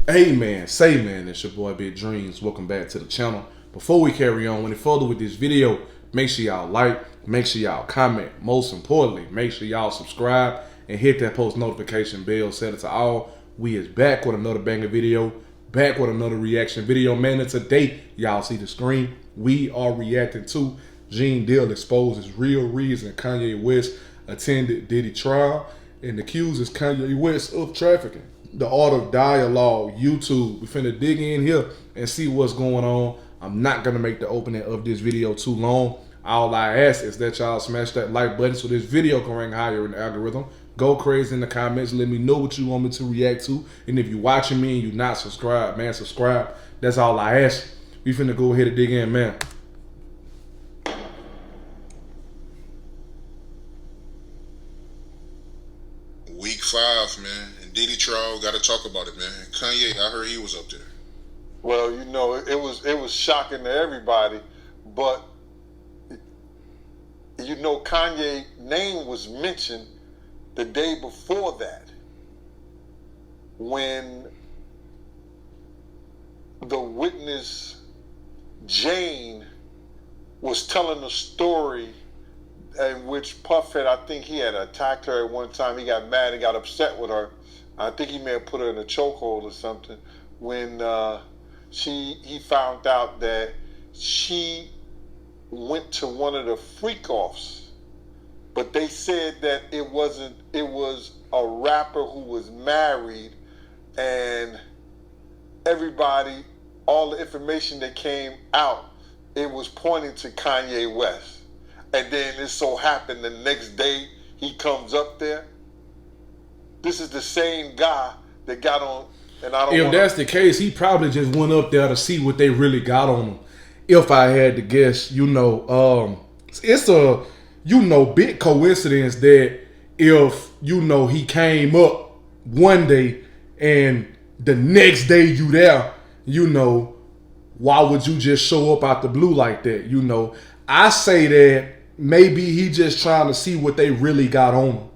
Hey man, say man, it's your boy Big Dreams. Welcome back to the channel. Before we carry on any further with this video, make sure y'all like, make sure y'all comment. Most importantly, make sure y'all subscribe and hit that post notification bell, set it to all. We is back with another banger video, back with another reaction video. Man, and today, y'all see the screen, we are reacting to Gene Deal exposes real reason Kanye West attended Diddy trial and accuses Kanye West of trafficking. The Art of Dialogue, YouTube. We finna dig in here and see what's going on. I'm not gonna make the opening of this video too long. All I ask is that y'all smash that like button so this video can rank higher in the algorithm. Go crazy in the comments. Let me know what you want me to react to. And if you're watching me and you're not subscribed, man, subscribe. That's all I ask. We finna go ahead and dig in, man. Week 5, man. And Diddy trial, gotta talk about it, man. Kanye, I heard he was up there. Well, you know, it was shocking to everybody, but you know, Kanye's name was mentioned the day before that when the witness Jane was telling a story in which Puff had, I think he had attacked her at one time. He got mad and got upset with her. I think he may have put her in a chokehold or something. When he found out that she went to one of the freakoffs, but they said that it wasn't. It was a rapper who was married, and everybody, all the information that came out, it was pointing to Kanye West. And then it so happened the next day he comes up there. This is the same guy that got on, and I don't. If that's the case, he probably just went up there to see what they really got on him. If I had to guess, it's a big coincidence that if he came up one day and the next day you there, why would you just show up out the blue like that? I say that maybe he just trying to see what they really got on him.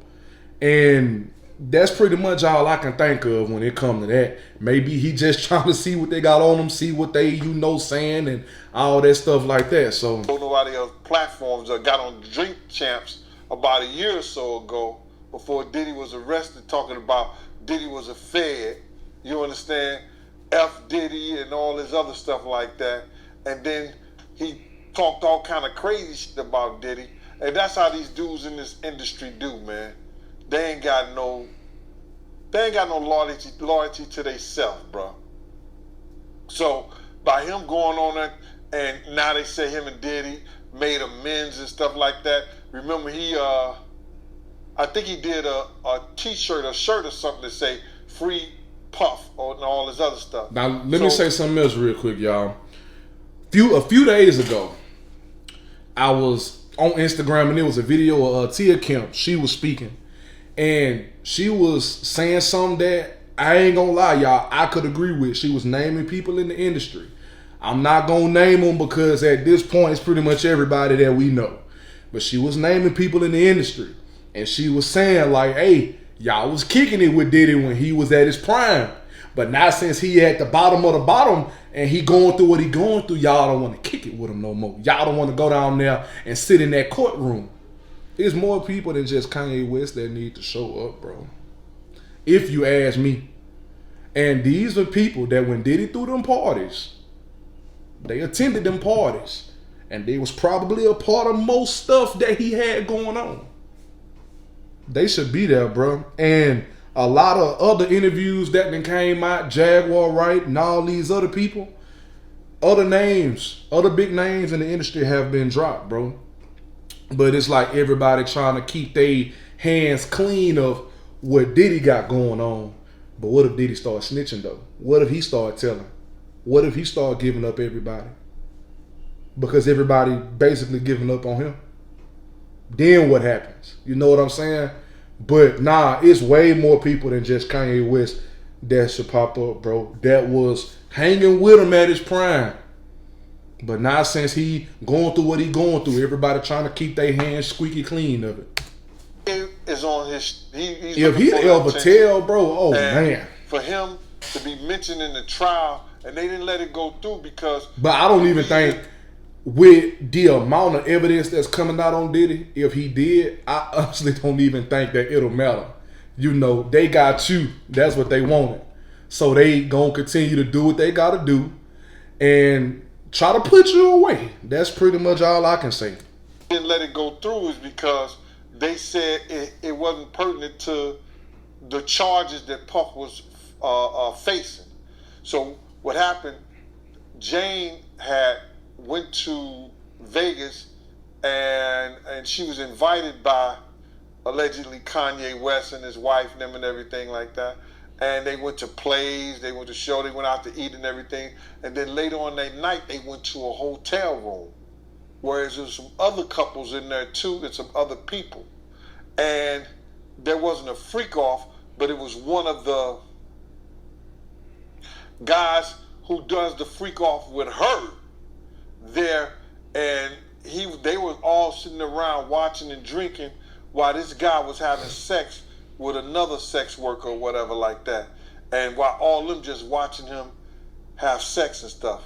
And that's pretty much all I can think of when it comes to that. Maybe he just trying to see what they got on him, see what they, saying and all that stuff like that. So nobody else platforms got on Drink Champs about a year or so ago before Diddy was arrested, talking about Diddy was a fed. You understand? F Diddy and all this other stuff like that. And then he talked all kind of crazy shit about Diddy. And that's how these dudes in this industry do, man. They ain't got no loyalty to themselves, bro. So by him going on that, and now they say him and Diddy made amends and stuff like that. Remember I think he did a t-shirt, a shirt or something to say free Puff and all this other stuff. Now let me say something else real quick, y'all. A few days ago, I was on Instagram and there was a video of Tia Kemp. She was speaking and she was saying something that I ain't gonna lie, y'all, I could agree with. She was naming people in the industry. I'm not gonna name them because at this point it's pretty much everybody that we know. But she was naming people in the industry and she was saying like, hey, y'all was kicking it with Diddy when he was at his prime. But now since he at the bottom of the bottom and he going through what he going through, y'all don't want to kick it with him no more. Y'all don't want to go down there and sit in that courtroom. There's more people than just Kanye West that need to show up, bro. If you ask me. And these are people that when Diddy threw them parties, they attended them parties. And they was probably a part of most stuff that he had going on. They should be there, bro. And a lot of other interviews that then came out, Jaguar Wright and all these other people, other big names in the industry have been dropped, bro. But it's like everybody trying to keep their hands clean of what Diddy got going on. But what if Diddy started snitching though? What if he started telling? What if he started giving up everybody? Because everybody basically giving up on him. Then what happens? You know what I'm saying? But nah, it's way more people than just Kanye West that should pop up, bro. That was hanging with him at his prime. But now since he going through what he going through, everybody trying to keep their hands squeaky clean of it. Is on his. He's if he ever tell, bro, oh man. For him to be mentioned in the trial, and they didn't let it go through because. But I don't even think, with the amount of evidence that's coming out on Diddy, if he did, I honestly don't even think that it'll matter. You know, they got you. That's what they wanted. So they gonna continue to do what they gotta do and try to put you away. That's pretty much all I can say. Didn't let it go through is because they said it wasn't pertinent to the charges that Puff was facing. So what happened, Jane went to Vegas and she was invited by allegedly Kanye West and his wife and them and everything like that. And they went to plays, they went to show, they went out to eat and everything. And then later on that night, they went to a hotel room. Whereas there's some other couples in there too, and some other people. And there wasn't a freak off, but it was one of the guys who does the freak off with her there. And they were all sitting around watching and drinking while this guy was having sex with another sex worker or whatever like that. And while all them just watching him have sex and stuff.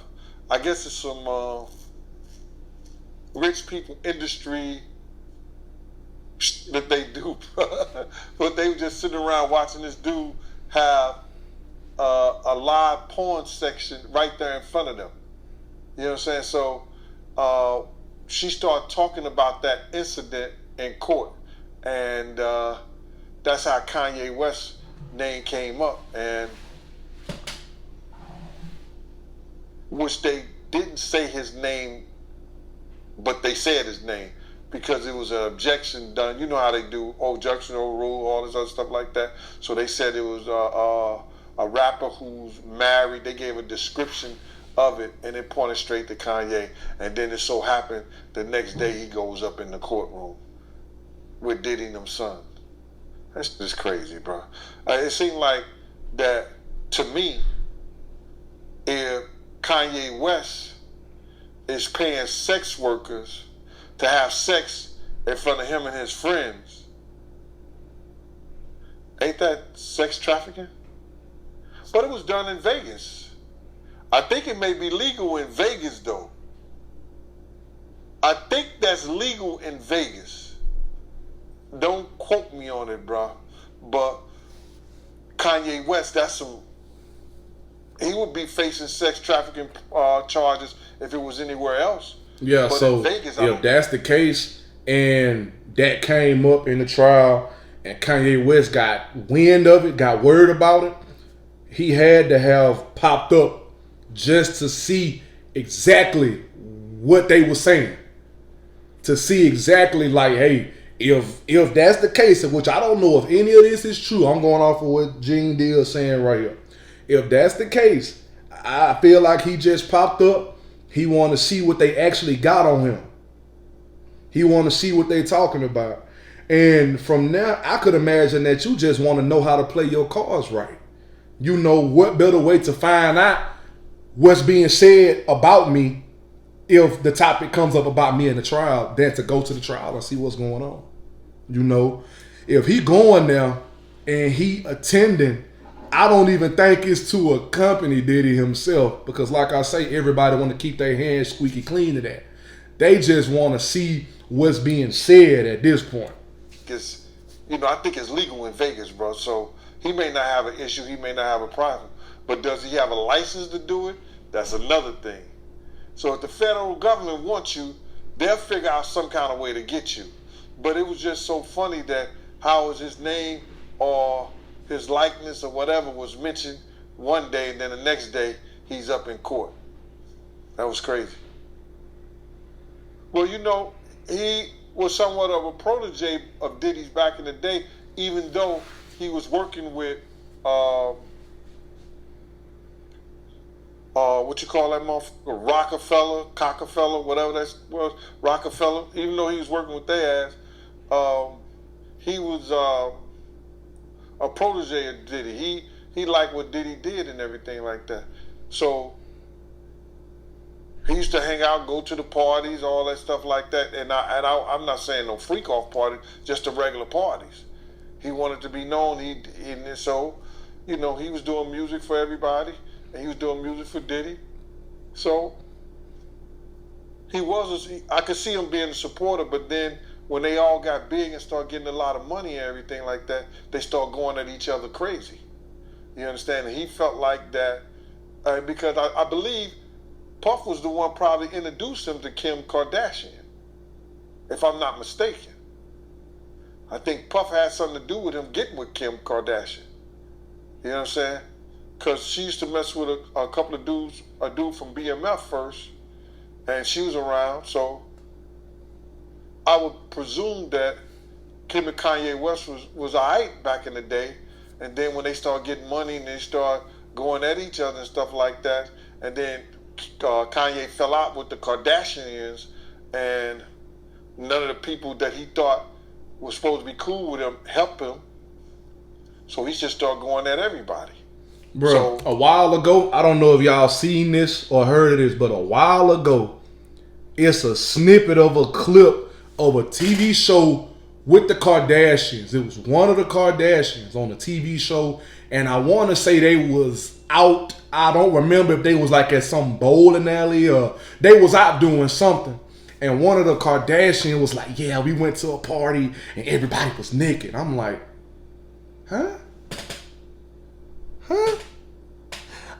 I guess it's some rich people industry that they do. But they were just sitting around watching this dude have a live porn section right there in front of them. You know what I'm saying? So she started talking about that incident in court. And that's how Kanye West's name came up, and which they didn't say his name, but they said his name because it was an objection done. You know how they do, objection overruled, all this other stuff like that. So they said it was a rapper who's married. They gave a description of it, and it pointed straight to Kanye. And then it so happened the next day he goes up in the courtroom with Diddy and them sons. That's just crazy, bro. It seemed like that, to me, if Kanye West is paying sex workers to have sex in front of him and his friends, ain't that sex trafficking? But it was done in Vegas. I think it may be legal in Vegas, though. I think that's legal in Vegas. Don't quote me on it, bro. But Kanye West, he would be facing sex trafficking charges if it was anywhere else. Yeah, but so in Vegas, if that's the case and that came up in the trial and Kanye West got wind of it, got word about it, he had to have popped up just to see exactly what they were saying. To see exactly like, hey, if that's the case, which I don't know if any of this is true, I'm going off of what Gene D is saying right here. If that's the case, I feel like he just popped up. He want to see what they actually got on him. He want to see what they talking about. And from now, I could imagine that you just want to know how to play your cards right. You know, what better way to find out what's being said about me if the topic comes up about me in the trial than to go to the trial and see what's going on. You know, if he going there and he attending, I don't even think it's to accompany Diddy himself, because like I say, everybody want to keep their hands squeaky clean to that. They just want to see what's being said at this point. Because, I think it's legal in Vegas, bro. So he may not have an issue, he may not have a problem. But does he have a license to do it? That's another thing. So if the federal government wants you, they'll figure out some kind of way to get you. But it was just so funny that how was his name or his likeness or whatever was mentioned one day, and then the next day he's up in court. That was crazy. Well, he was somewhat of a protege of Diddy's back in the day, even though he was working with what you call that motherfucker? Rockefeller, whatever that was, Rockefeller. Even though he was working with their ass, he was a protege of Diddy. He liked what Diddy did and everything like that. So he used to hang out, go to the parties, all that stuff like that. And I'm not saying no freak off party, just the regular parties. He wanted to be known. So you know, he was doing music for everybody, and he was doing music for Diddy. So I could see him being a supporter, but then when they all got big and started getting a lot of money and everything like that, they start going at each other crazy. You understand? And he felt like that because I believe Puff was the one probably introduced him to Kim Kardashian, if I'm not mistaken. I think Puff had something to do with him getting with Kim Kardashian. You know what I'm saying? Because she used to mess with a couple of dudes, a dude from BMF first, and she was around. So I would presume that Kim and Kanye West was all right back in the day. And then when they start getting money and they start going at each other and stuff like that, and then Kanye fell out with the Kardashians, and none of the people that he thought was supposed to be cool with him helped him. So he just started going at everybody. Bro, a while ago, I don't know if y'all seen this or heard of this, but a while ago, it's a snippet of a clip of a TV show with the Kardashians. It was one of the Kardashians on a TV show, and I want to say they was out. I don't remember if they was like at some bowling alley or they was out doing something. And one of the Kardashians was like, yeah, we went to a party and everybody was naked. I'm like, huh?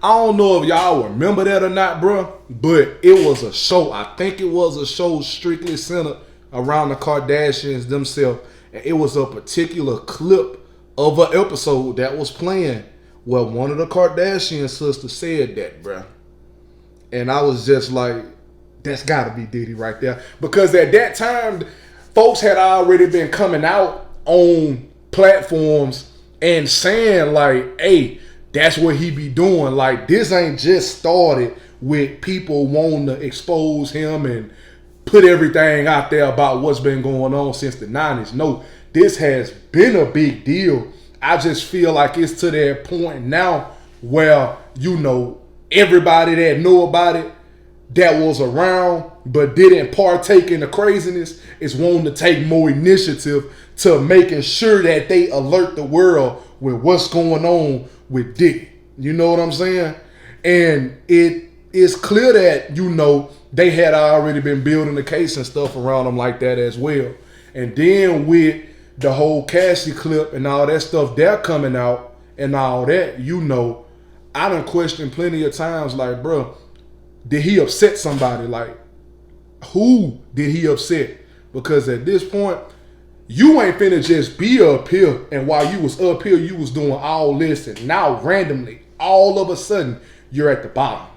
I don't know if y'all remember that or not, bro, but it was a show. I think it was a show strictly centered around the Kardashians themselves. And it was a particular clip of an episode that was playing where one of the Kardashian sisters said that, bro. And I was just like, that's gotta be Diddy right there. Because at that time, folks had already been coming out on platforms and saying like, hey, that's what he be doing. Like, this ain't just started with people wanting to expose him and put everything out there about what's been going on since the 90s. No, this has been a big deal. I just feel like it's to that point now where, you know, everybody that know about it, that was around but didn't partake in the craziness, is wanting to take more initiative to making sure that they alert the world with what's going on with Diddy. You know what I'm saying? And it is clear that, you know, they had already been building the case and stuff around them like that as well. And then with the whole Cassie clip and all that stuff, they're coming out and all that, you know, I done questioned plenty of times like, bro, did he upset somebody? Like, who did he upset? Because at this point, you ain't finna just be up here, and while you was up here, you was doing all this, and now randomly, all of a sudden, you're at the bottom.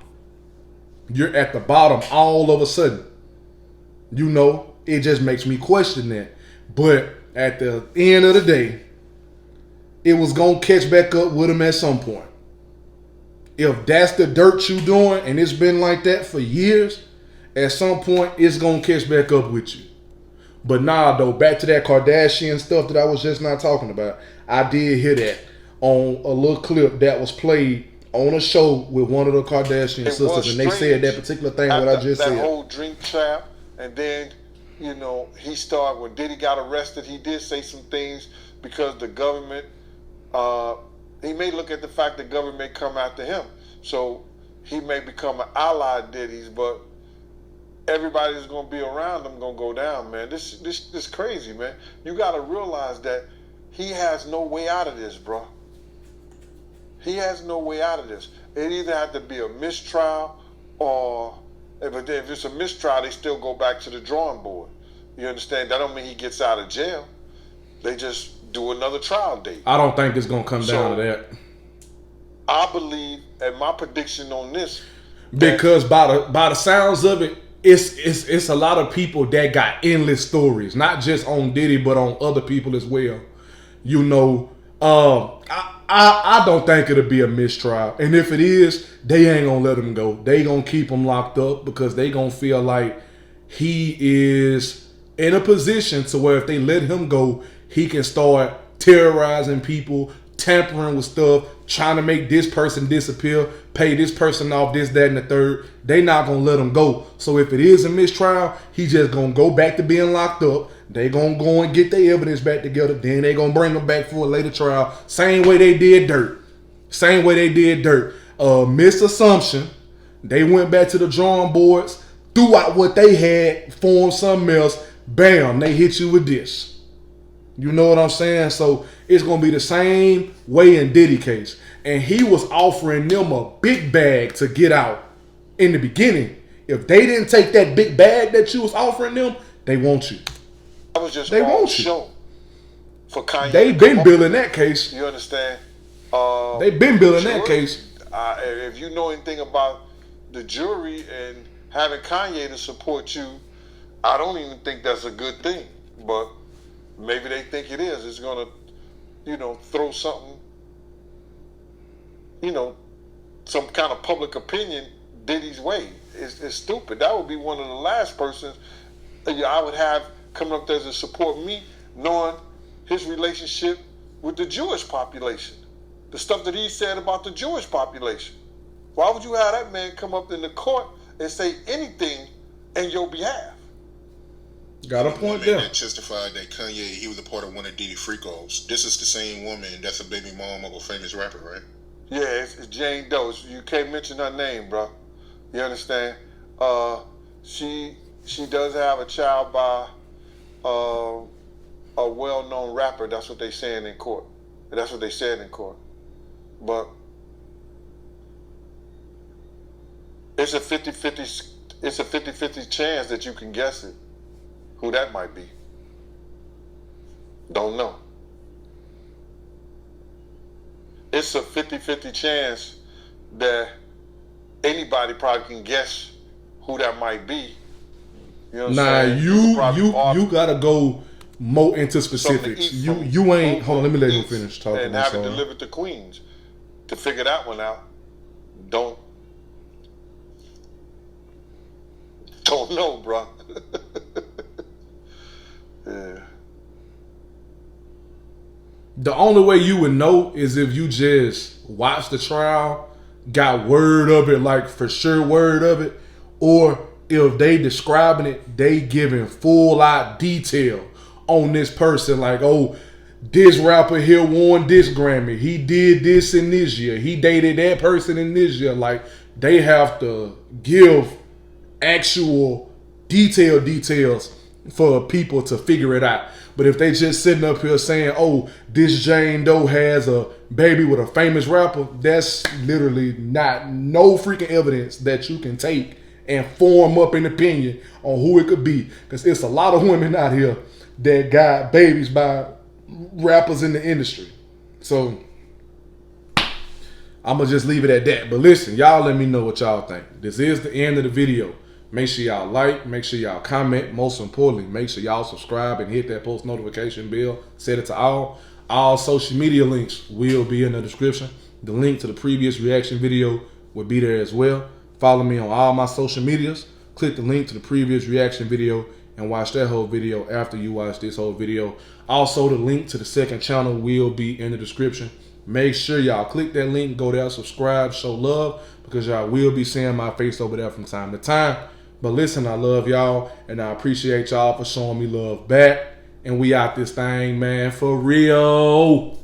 You're at the bottom all of a sudden. You know, it just makes me question that. But at the end of the day, it was gonna catch back up with him at some point. If that's the dirt you doing, and it's been like that for years, at some point, it's gonna catch back up with you. But nah, though, back to that Kardashian stuff that I was just not talking about. I did hear that on a little clip that was played on a show with one of the Kardashian sisters, and they said that particular thing what I just said. That whole drink trap, and then, you know, he started, when Diddy got arrested, he did say some things because the government, he may look at the fact the government may come after him. So he may become an ally of Diddy's, but everybody that's going to be around him going to go down, man. This crazy, man. You got to realize that he has no way out of this, bro. He has no way out of this. It either have to be a mistrial, or if it's a mistrial, they still go back to the drawing board. You understand? That don't mean he gets out of jail. They just do another trial date. I don't think it's going to come down to that. I believe, and my prediction on this, because by the sounds of it, it's a lot of people that got endless stories, not just on Diddy, but on other people as well. You know, I don't think it'll be a mistrial, and if it is, they ain't gonna let him go. They gonna keep him locked up because they gonna feel like he is in a position to where if they let him go, he can start terrorizing people, tampering with stuff, trying to make this person disappear, pay this person off, this, that, and the third. They not gonna let him go. So if it is a mistrial, he just gonna go back to being locked up. They gonna go and get their evidence back together. Then they gonna bring him back for a later trial, same way they did Dirt. Same way they did Dirt. Misassumption. They went back to the drawing boards, threw out what they had, formed something else. Bam, they hit you with this. You know what I'm saying? So it's going to be the same way in Diddy case. And he was offering them a big bag to get out in the beginning. If they didn't take that big bag that you was offering them, they want you. That was just they wrong want you. show for Kanye. They been building that case. You understand? They been building that case. If you know anything about the jury and having Kanye to support you, I don't even think that's a good thing. But maybe they think it is. It's gonna, throw something, some kind of public opinion Diddy's way. It's stupid. That would be one of the last persons I would have coming up there to support me, knowing his relationship with the Jewish population. The stuff that he said about the Jewish population. Why would you have that man come up in the court and say anything in your behalf? Got a point there. That testified that Kanye, he was a part of one of Diddy freakoffs. This is the same woman that's a baby mom of a famous rapper, right? Yeah, it's Jane Doe. You can't mention her name, bro. You understand? She does have a child by a well-known rapper. That's what they saying in court. That's what they said in court. But it's a 50-50 chance that you can guess it. Who that might be. Don't know. It's a 50-50 chance that anybody probably can guess who that might be. You know what I'm saying? You gotta go more into specifics. You ain't. Hold on, let me let him finish talking. And have it delivered to Queens to figure that one out. Don't know, bro. Yeah. The only way you would know is if you just watched the trial, got word of it, like for sure word of it, or if they describing it, they giving full out detail on this person, like, oh, this rapper here won this Grammy, he did this in this year, he dated that person in this year. Like, they have to give actual details for people to figure it out. But if they just sitting up here saying, oh, this Jane Doe has a baby with a famous rapper, that's literally no freaking evidence that you can take and form up an opinion on who it could be. Because it's a lot of women out here that got babies by rappers in the industry. So I'm going to just leave it at that. But listen, y'all let me know what y'all think. This is the end of the video. Make sure y'all like, make sure y'all comment. Most importantly, make sure y'all subscribe and hit that post notification bell. Set it to all. All social media links will be in the description. The link to the previous reaction video will be there as well. Follow me on all my social medias. Click the link to the previous reaction video and watch that whole video after you watch this whole video. Also, the link to the second channel will be in the description. Make sure y'all click that link, go there, subscribe, show love, because y'all will be seeing my face over there from time to time. But listen, I love y'all, and I appreciate y'all for showing me love back. And we out this thing, man, for real.